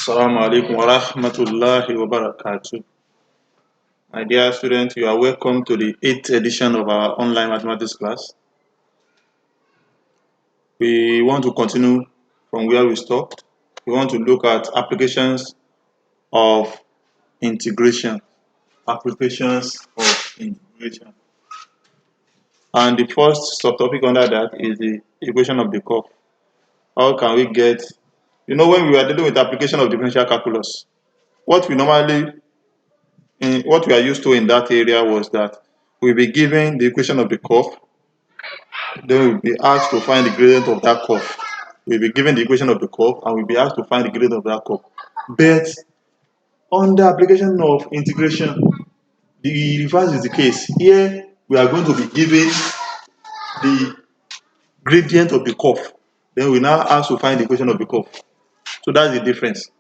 Assalamu alaikum wa rahmatullahi wa barakatuh. My dear students, you are welcome to the 8th edition of our online mathematics class. We want to continue from where we stopped. We want to look at applications of integration. Applications of integration. And the first subtopic under that is the equation of the curve. How can we get, when we are dealing with application of differential calculus, what we are used to in that area was that we'll be given the equation of the curve, then we'll be asked to find the gradient of that curve. We'll be given the equation of the curve and we'll be asked to find the gradient of that curve. But under application of integration, the reverse is the case. Here we are going to be given the gradient of the curve. Then we now ask to find the equation of the curve. So that's the difference.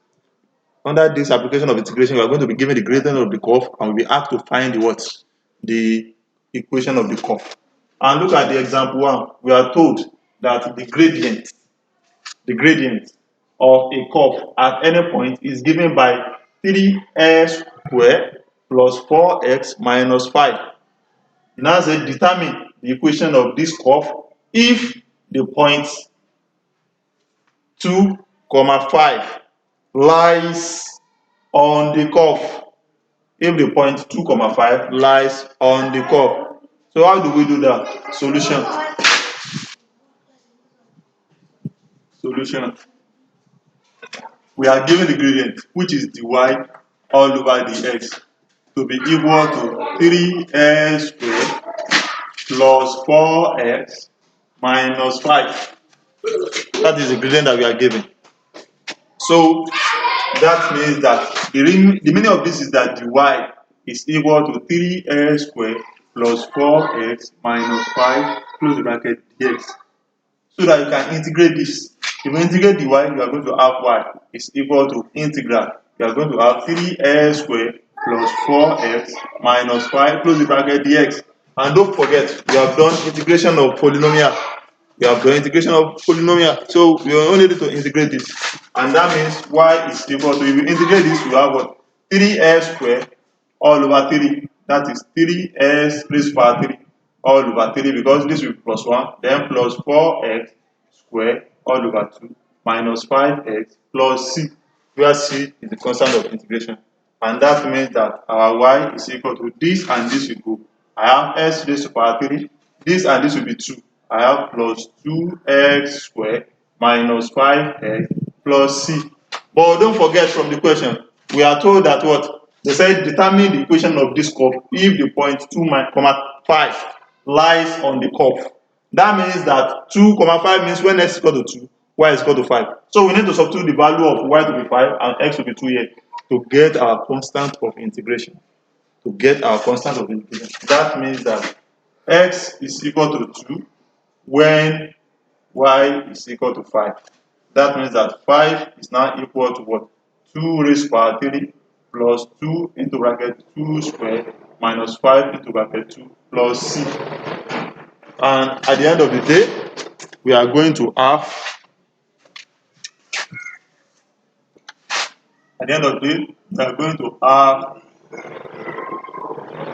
Under this application of integration, we are going to be given the gradient of the curve and we'll be asked to find the equation of the curve. And look at the example 1. We are told that the gradient of a curve at any point is given by 3x squared plus 4x minus 5. Now say determine the equation of this curve if the points 2, 5 lies on the curve. If the point 2, 5 lies on the curve. So how do we do that? Solution. We are given the gradient, which is dy all over dx, to be equal to 3x squared plus 4x minus 5. That is the gradient that we are given. So that means that the meaning of this is that dy is equal to 3x squared plus 4x minus 5 close the bracket dx. So that you can integrate this. If you integrate dy, you are going to have y is equal to integral. You are going to have 3x squared plus 4x minus 5 close the bracket dx. And don't forget, we have done integration of polynomial. So we only need to integrate this. And that means y is equal to, if you integrate this, you have what? 3x squared all over 3. That is 3x raised to power 3 all over 3, because this will be plus 1, then plus 4x squared all over 2 minus 5x plus c, where c is the constant of integration. And that means that our y is equal to this and this will go. I have x raised to power 3, this and this will be 2. I have plus 2x squared minus 5x plus c. But don't forget, from the question, we are told that what? They said determine the equation of this curve if the point 2, 5 lies on the curve. That means that 2, 5 means when x is equal to 2, y is equal to 5. So we need to substitute the value of y to be 5 and x to be 2 here to get our constant of integration. That means that x is equal to 2 when y is equal to 5. That means that 5 is now equal to what? 2 raised to power 3 plus 2 into bracket 2 squared minus 5 into bracket 2 plus c. And at the end of the day, we are going to have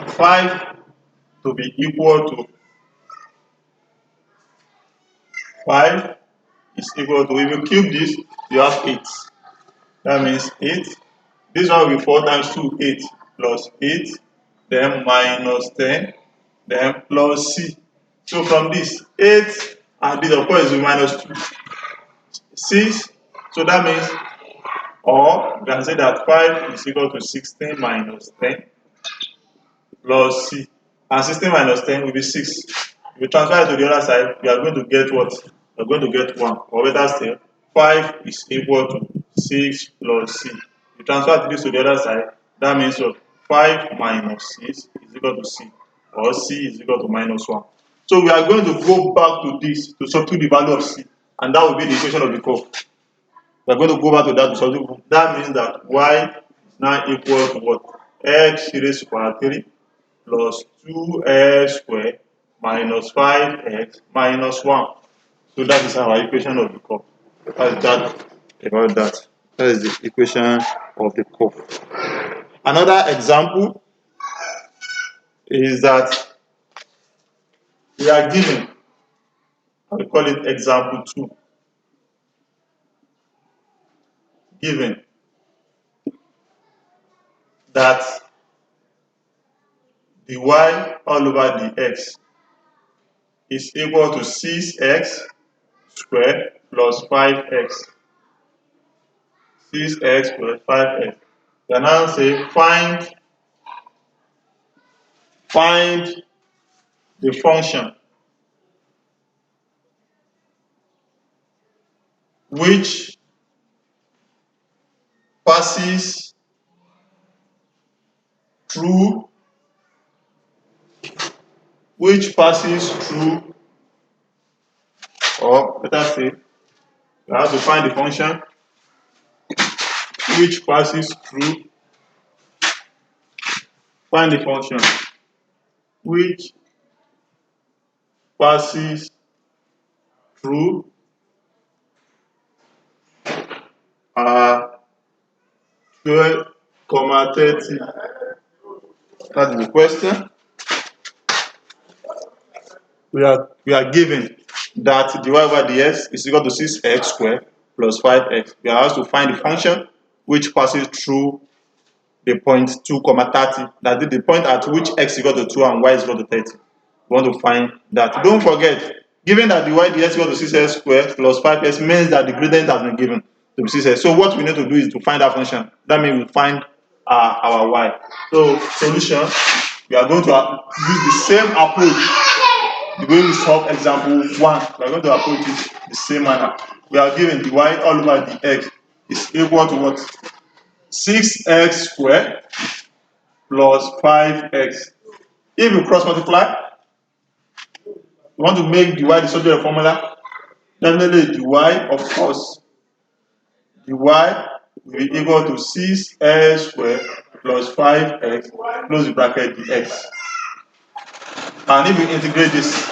5 to be equal to 5 is equal to, if you cube this, you have 8. That means 8. This one will be 4 times 2, 8 plus 8, then minus 10, then plus c. So from this, 8 and this of course is minus 2, 6. So that means, or you can say that 5 is equal to 16 minus 10 plus c. And 16 minus 10 will be 6. If you transfer it to the other side, we are going to get what? We are going to get 1. Or better still, 5 is equal to 6 plus c. If you transfer this to the other side, that means what? 5 minus 6 is equal to c. Or c is equal to minus 1. So we are going to go back to this to substitute the value of c. And that will be the equation of the curve. We are going to go back to that to substitute. That means that y is now equal to what? X raised to power 3 plus 2x squared minus 5x minus 1. So that is our equation of the curve. That's that about that. That is the equation of the curve. Another example is that we are given, we call it example 2, given that the y all over the x is equal to 6x squared plus 5x. 6x plus 5x. We can now say find the function which passes through or better say we have to find the function which passes through find the function which passes through 12, 30. That's the question. We are given that dy over dx is equal to 6x squared plus 5x. We are asked to find the function which passes through the point 2, 30. That is the point at which x is equal to 2 and y is equal to 30. We want to find that. Don't forget, given that dy dx is equal to 6x squared plus 5x means that the gradient has been given to be 6x. So what we need to do is to find that function. That means we find our y. So solution, we are going to use the same approach. The way we solve example 1, we are going to approach it the same manner. We are given dy all over the x is equal to what? 6x squared plus 5x. If you cross multiply, you want to make dy the subject of formula, definitely dy, of course, dy will be equal to 6x squared plus 5x close the bracket dx. And if you integrate this,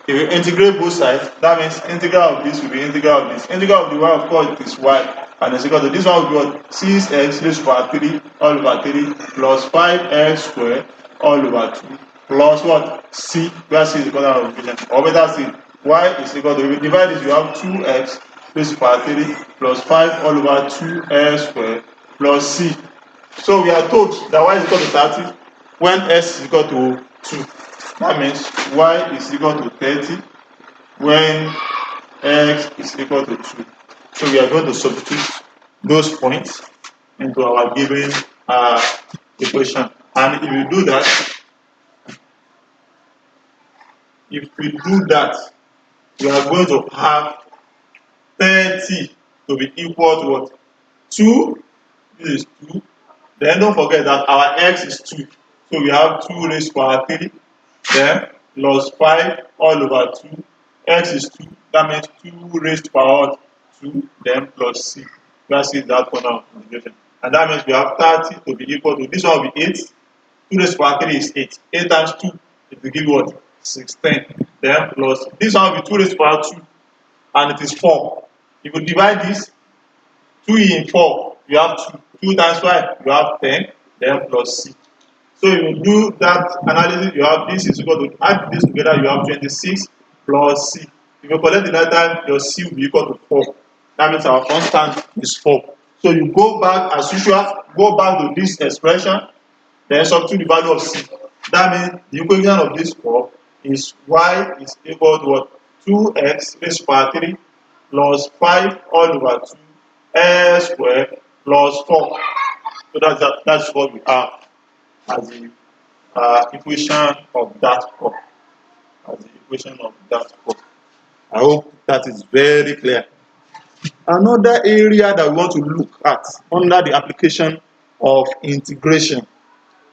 if you integrate both sides, that means integral of this will be integral of this. Integral of the y, of course, is y. And it's equal to this one will be what? 6x raised to power 3 all over 3 plus 5x squared all over 2 plus what? C, where C is equal to division. Or better say, y is equal to, if you divide this, you have 2x raised to power 3 plus 5 all over 2x squared plus C. So we are told that y is equal to 30 when s is equal to 2. That means y is equal to 30 when x is equal to 2. So we are going to substitute those points into our given equation. And if we do that, we are going to have 30 to be equal to what? 2. This is 2. Then don't forget that our x is 2. So we have 2 raised to power 3. Then plus 5 all over 2. X is 2. That means 2 raised to power 2. Then plus c. That's it, that corner of integration. And that means we have 30 to be equal to, this one will be 8. 2 raised to power 3 is 8. 8 times 2, it will give you what? 16. Then plus, this one will be 2 raised to power 2. And it is 4. If you divide this, 2 in 4, you have 2. 2 times 5, you have 10. Then plus c. So if you do that analysis, you have this is equal to, add this together, you have 26 plus c. If you collect the data, your c will be equal to 4. That means our constant is 4. So you go back as usual, go back to this expression, then substitute the value of c. That means the equation of this 4 is y is equal to what? 2x raised to power 3 plus 5 all over 2 x squared plus 4. So that's what we have as the equation of that curve. As the equation of that curve. I hope that is very clear. Another area that we want to look at under the application of integration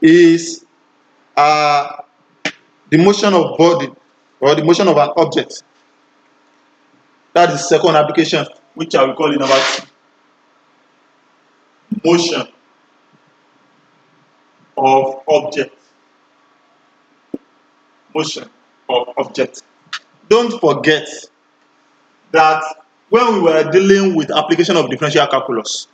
is the motion of body or the motion of an object. That is the second application, which I will call it number 2. Motion of object. Motion of object. Don't forget that when we were dealing with application of differential calculus,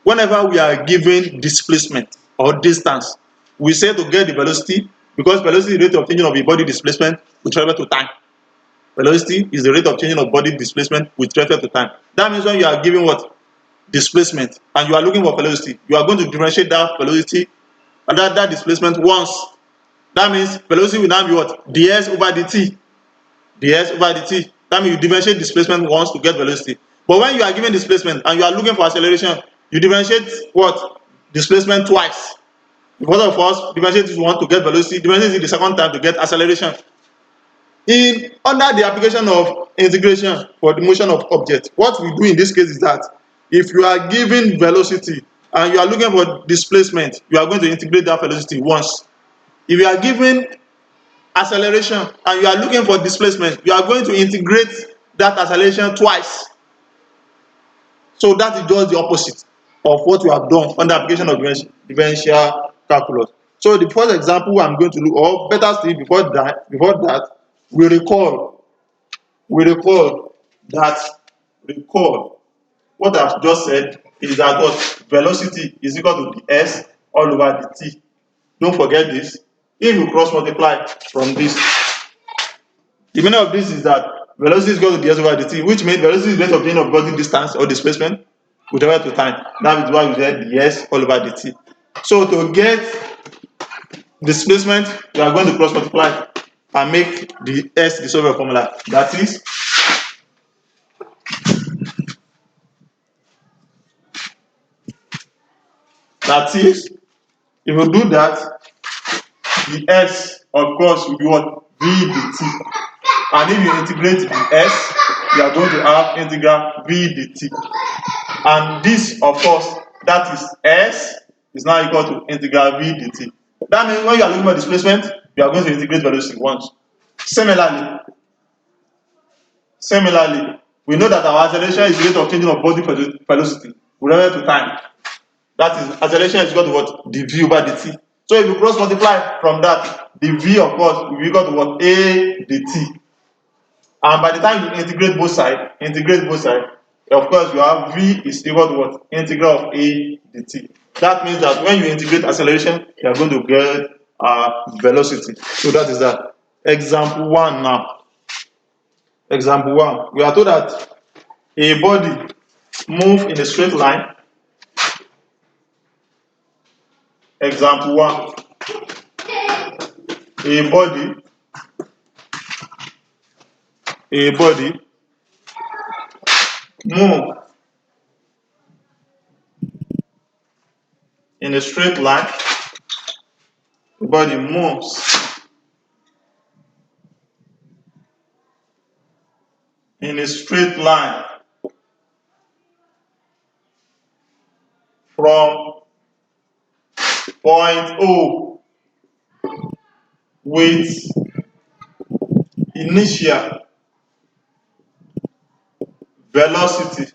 whenever we are given displacement or distance, we say to get the velocity, because velocity is the rate of changing of a body displacement with respect to time. Velocity is the rate of changing of body displacement with respect to time. That means when you are given what? Displacement, and you are looking for velocity, you are going to differentiate that velocity and that displacement once. That means velocity will now be what? ds over dt. ds over dt. That means you differentiate displacement once to get velocity. But when you are given displacement and you are looking for acceleration, you differentiate what? Displacement twice. Because of us differentiate it once to get velocity, differentiate it the second time to get acceleration. In under the application of integration for the motion of object, what we do in this case is that if you are given velocity and you are looking for displacement, you are going to integrate that velocity once. If you are given acceleration and you are looking for displacement, you are going to integrate that acceleration twice. So that is just the opposite of what you have done under application of differential calculus. So the first example I'm going to look, or better still, before that, we recall what I've just said is that what velocity is equal to the s all over the t. Don't forget this. If you cross multiply from this, the meaning of this is that velocity is equal to the s over the t, which means velocity is the rate of change of body distance or displacement with respect to time. That is why we get the s all over the t. So to get displacement, we are going to cross multiply and make the s the solver formula. That is if you do that, the s of course will be what? V dt. And if you integrate the s, you are going to have integral v dt. And this, of course, that is s is now equal to integral v dt. That means when you are looking for displacement, you are going to integrate velocity once. Similarly, we know that our acceleration is the rate of changing of body velocity with respect to time. That is, acceleration is equal to what? dv over dt. So if you cross multiply from that, the v of course will be equal to what? A dt. And by the time you integrate both sides, of course you have v is equal to what? Integral of a dt. That means that when you integrate acceleration, you are going to get velocity. So that is that. Example 1 now. Example 1. We are told that a body moves in a straight line. Example 1. A body moves in a straight line. The body moves in a straight line from point O with initial velocity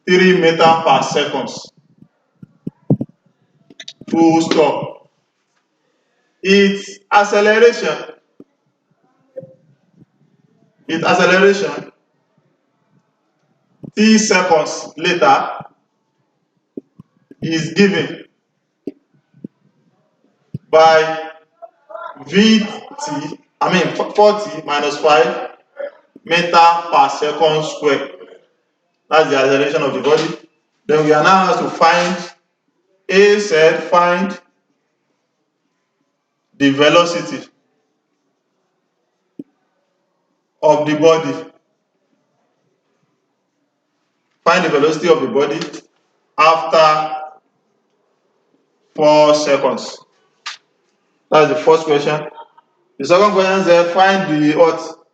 3 meters per second. Full stop. Its acceleration t seconds later is given by 40 minus 5 meter per second square. That's the acceleration of the body. Then we are now asked to find, A said find the velocity of the body. Find the velocity of the body after 4 seconds. That's the first question. The second question says find the what?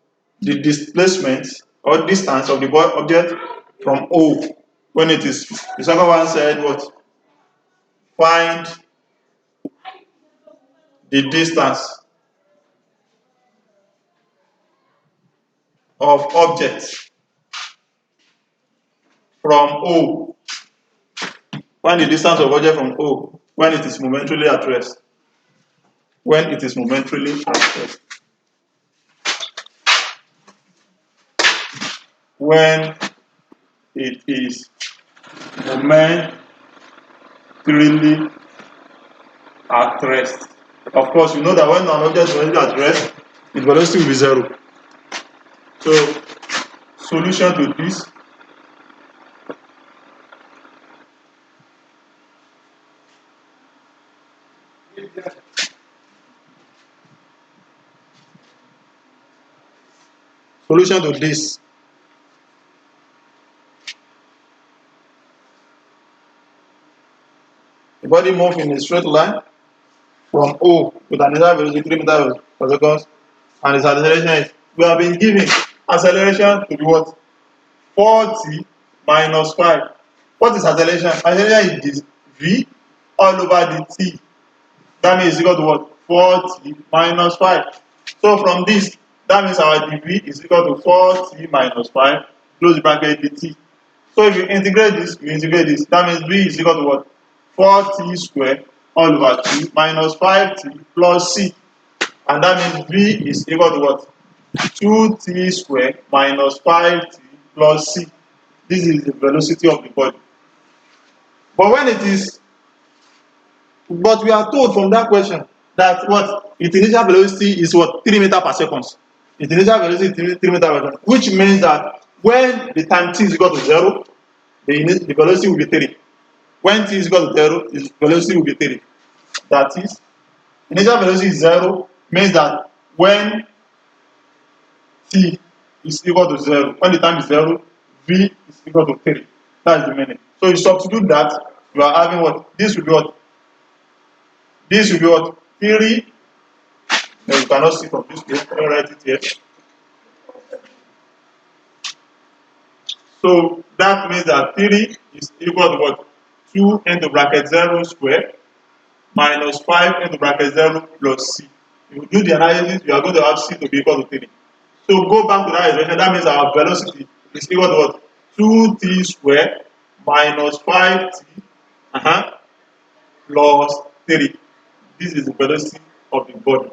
The displacement or distance of the object from O when it is. The second one said what? Find the distance of object from O. Find the distance of object from O when it is momentarily at rest. When it is momentarily at rest. when it is momentarily at rest. Of course, you know that when an object is momentarily at rest, its velocity will be 0. So, solution to this. Solution to this. The body moves in a straight line from O with an initial velocity 3 meters per second, and its acceleration is, we have been given acceleration to be what? 40 minus 5. What is acceleration? Acceleration is this V all over the T. That means it's equal to what? 40 minus 5. So from this, that means our dV is equal to 40 minus 5, close the bracket dt. So if you integrate this, you integrate this. That means V is equal to what? 4t squared all over 2 minus 5t plus c. And that means V is equal to what? 2t squared minus 5t plus c. This is the velocity of the body. But when it is, but we are told from that question that what? Its initial velocity is what? 3 meters per second. Its initial velocity is 3 meters per second, which means that when the time t is equal to 0, the velocity will be 3. When t is equal to 0, the velocity will be 3. That is, initial velocity is 0 means that when t is equal to 0, when the time is 0, v is equal to 3. That's the meaning. So you substitute that, you are having what? This will be what? This will be what? 3. No, you cannot see from this way. Let me write it here. So that means that 3 is equal to what? 2 into bracket 0 square minus 5 into bracket 0 plus c. If you do the analysis, you are going to have c to be equal to 3. So go back to that expression. That means our velocity is equal to what? 2t squared minus 5t plus 3. This is the velocity of the body.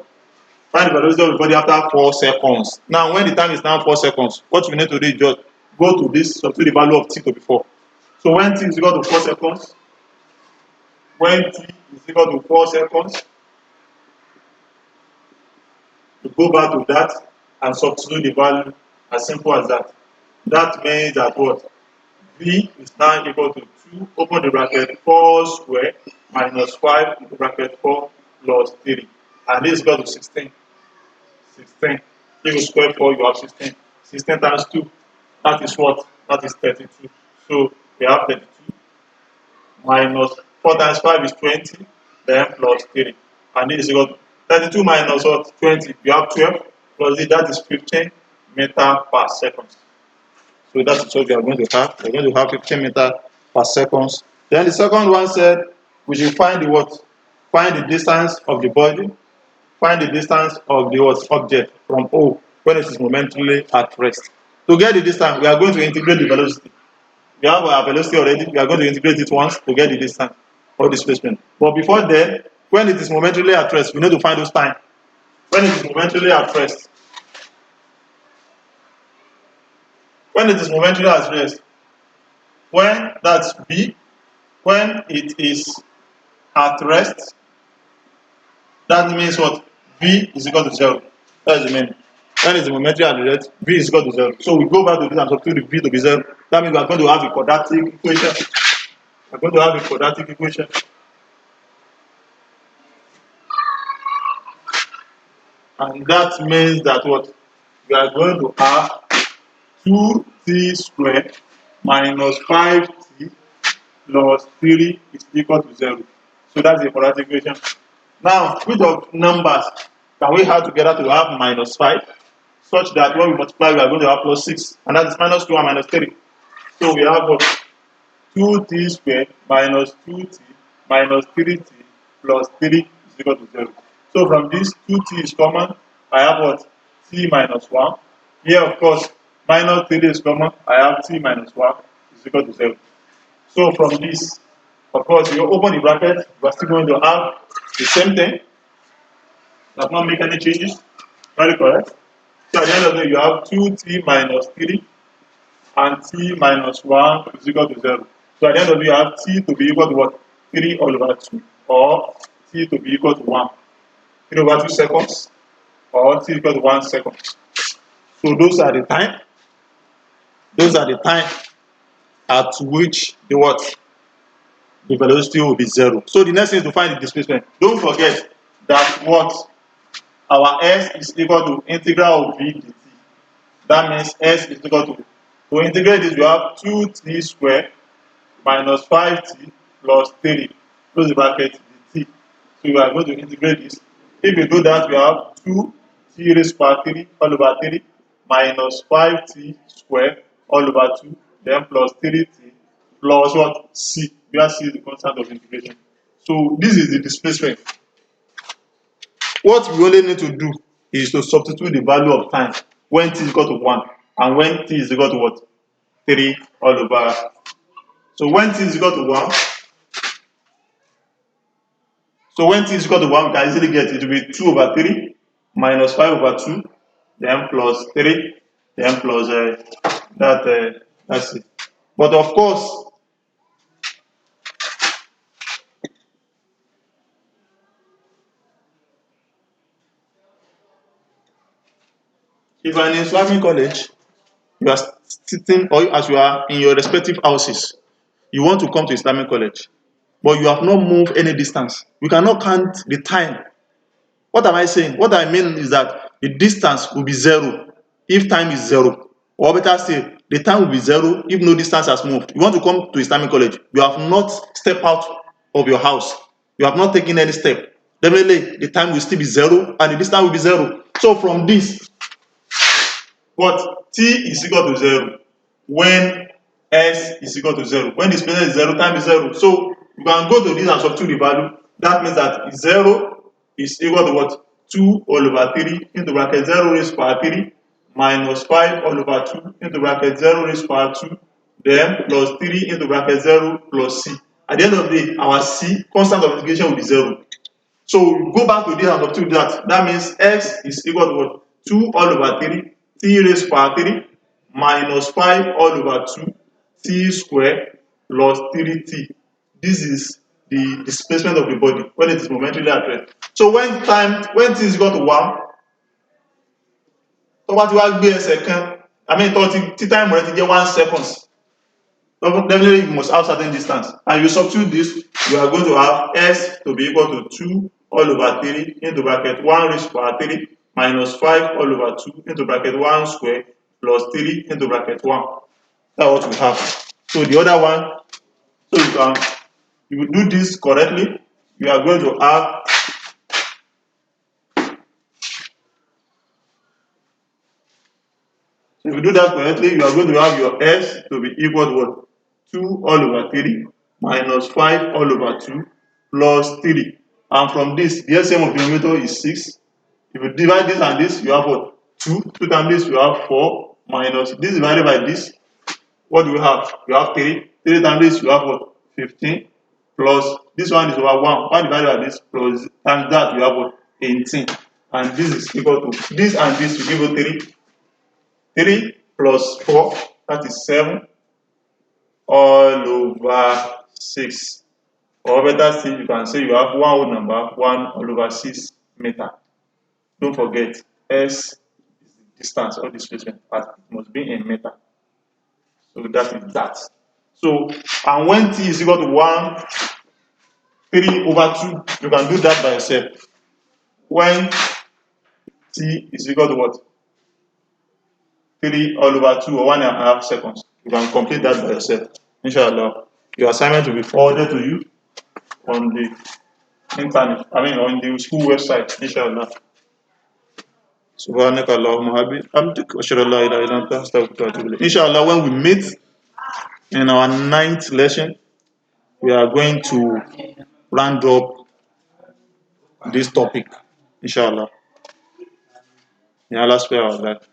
Find the velocity of the body after 4 seconds. Now, when the time is now 4 seconds, what we need to do is just go to this, substitute the value of t to be 4. So when t is equal to 4 seconds, when t is equal to 4 seconds, you go back to that and substitute the value, as simple as that. That means that what? V is now equal to 2, open the bracket, 4 squared minus 5 into bracket 4 plus 3. And this is equal to 16. 16. If you square 4, you have 16. 16 times 2, that is what? That is 32. So we have 32 minus 4 times 5 is 20, then plus 3. And this is equal to 32 minus what? 20. You have 12 plus it, that is 15 meters per second. So that is what we are going to have. We are going to have 15 meters per second. Then the second one said we should find the what? Find the distance of the body. Find the distance of the what? Object from O when it is momentarily at rest. To get the distance, we are going to integrate the velocity. We have our velocity already. We are going to integrate it once to get the distance or displacement. But before then, when it is momentarily at rest, we need to find those time. When it is momentarily at rest, when it is momentarily at rest, when that's B, when it is at rest, that means what? V is equal to 0. That's the meaning. When it's momentarily at rest, V is equal to 0. So we go back to this and substitute V to be 0. That means we are going to have a quadratic equation. We are going to have a quadratic equation. And that means that what? We are going to have 2t squared minus 5t plus 3 is equal to 0. So that's the quadratic equation. Now, which of numbers can we add together to have minus 5? Such that when we multiply, we are going to have plus 6. And that is minus 2 and minus 3. So we have what? 2t squared minus 2t minus 3t plus 3 is equal to 0. So from this, 2t is common. I have what? T minus 1. Here, of course, minus 3 is common. I have t minus 1 is equal to 0. So from this, of course, you open the bracket, you are still going to have the same thing. Does not make any changes. Very correct. So at the end of the day, you have 2t minus 3 and t minus 1 is equal to 0. So at the end of it, you have t to be equal to what? 3 all over 2, or t to be equal to 1. 3 over 2 seconds, or t equal to 1 second. So those are the time. Those are the time at which the what? The velocity will be 0. So the next thing is to find the displacement. Don't forget that what? Our s is equal to integral of v dt. That means s is equal to integrate this, you have 2t squared minus 5t plus 3, close the bracket, dt. So we are going to integrate this. If we do that, we have 2t raised to power 3 all over 3 minus 5t squared all over 2, then plus 3t plus what? C, where C is the constant of integration. So this is the displacement. What we only need to do is to substitute the value of time when t is equal to 1 and when t is equal to what? 3 all over. So when t is equal to 1, we can easily get it to be 2 over 3 minus 5 over 2, then plus 3, then plus that's it. But of course, if you are in Islamic college, you are sitting, or as you are in your respective houses, you want to come to Islamic college, but you have not moved any distance. You cannot count the time. What am I saying? What I mean is that the distance will be 0 if time is 0. Or better still, the time will be 0 if no distance has moved. You want to come to Islamic college, you have not stepped out of your house. You have not taken any step. Definitely, the time will still be 0 and the distance will be 0. So from this, what? T is equal to 0 when s is equal to 0. When displacement is 0, time is 0. So you can go to this and substitute the value. That means that 0 is equal to what? 2 all over 3 into bracket 0 raised to power 3 minus 5 all over 2 into bracket 0 raised to power 2, then plus 3 into bracket 0 plus c. At the end of the day, our c, constant of integration, will be 0. So go back to this and substitute that. That means x is equal to what? 2 all over 3 t raised to power 3 minus 5 all over 2 t squared plus 3t. This is the displacement of the body when it is momentarily at rest. So when t is equal to 1, tó bá ti wá gbé ẹsẹ̀ kan, I mean tí time rẹ ti jẹ́ 1 seconds, definitely you must have certain distance. And you substitute this, you are going to have s to be equal to 2 all over 3 into bracket 1 raised to power 3 minus 5 all over 2 into bracket 1 square plus 3 into bracket 1. That's what we have. So the other one, so you will do this correctly, you are going to have if you do that correctly, you are going to have your s to be equal to what? 2 all over 3 minus 5 all over 2 plus 3. And from this, the LCM of the numerator is 6. If you divide this and this, you have what? 2. 2 times this, you have 4 minus this divided by this. What do we have? You have 3. 3 times this, you have what? 15. Plus this one is over 1. 1 divided by this plus times that, you have what? 18. And this is equal to this and this, you give you 3. 3 plus 4, that is 7 all over 6. Or better still, you can say you have one whole number, 1 all over 6 meter. Don't forget, s is the distance or displacement, but it must be in meter. So that is that. So, and when t is equal to 1, 3 over 2, you can do that by yourself. When t is equal to what? 3 all over 2 or 1.5 seconds. You can complete that by yourself. Inshallah. Your assignment will be forwarded to you on the internet. I mean on the school website. Inshallah. Subhanaka Allahumma hamdik. Ashhadu an la ilaha illa anta astaghfiruka wa atubu ilayk. Inshallah, when we meet in our 9th lesson, we are going to round up this topic. Inshallah. May Allah spare our life.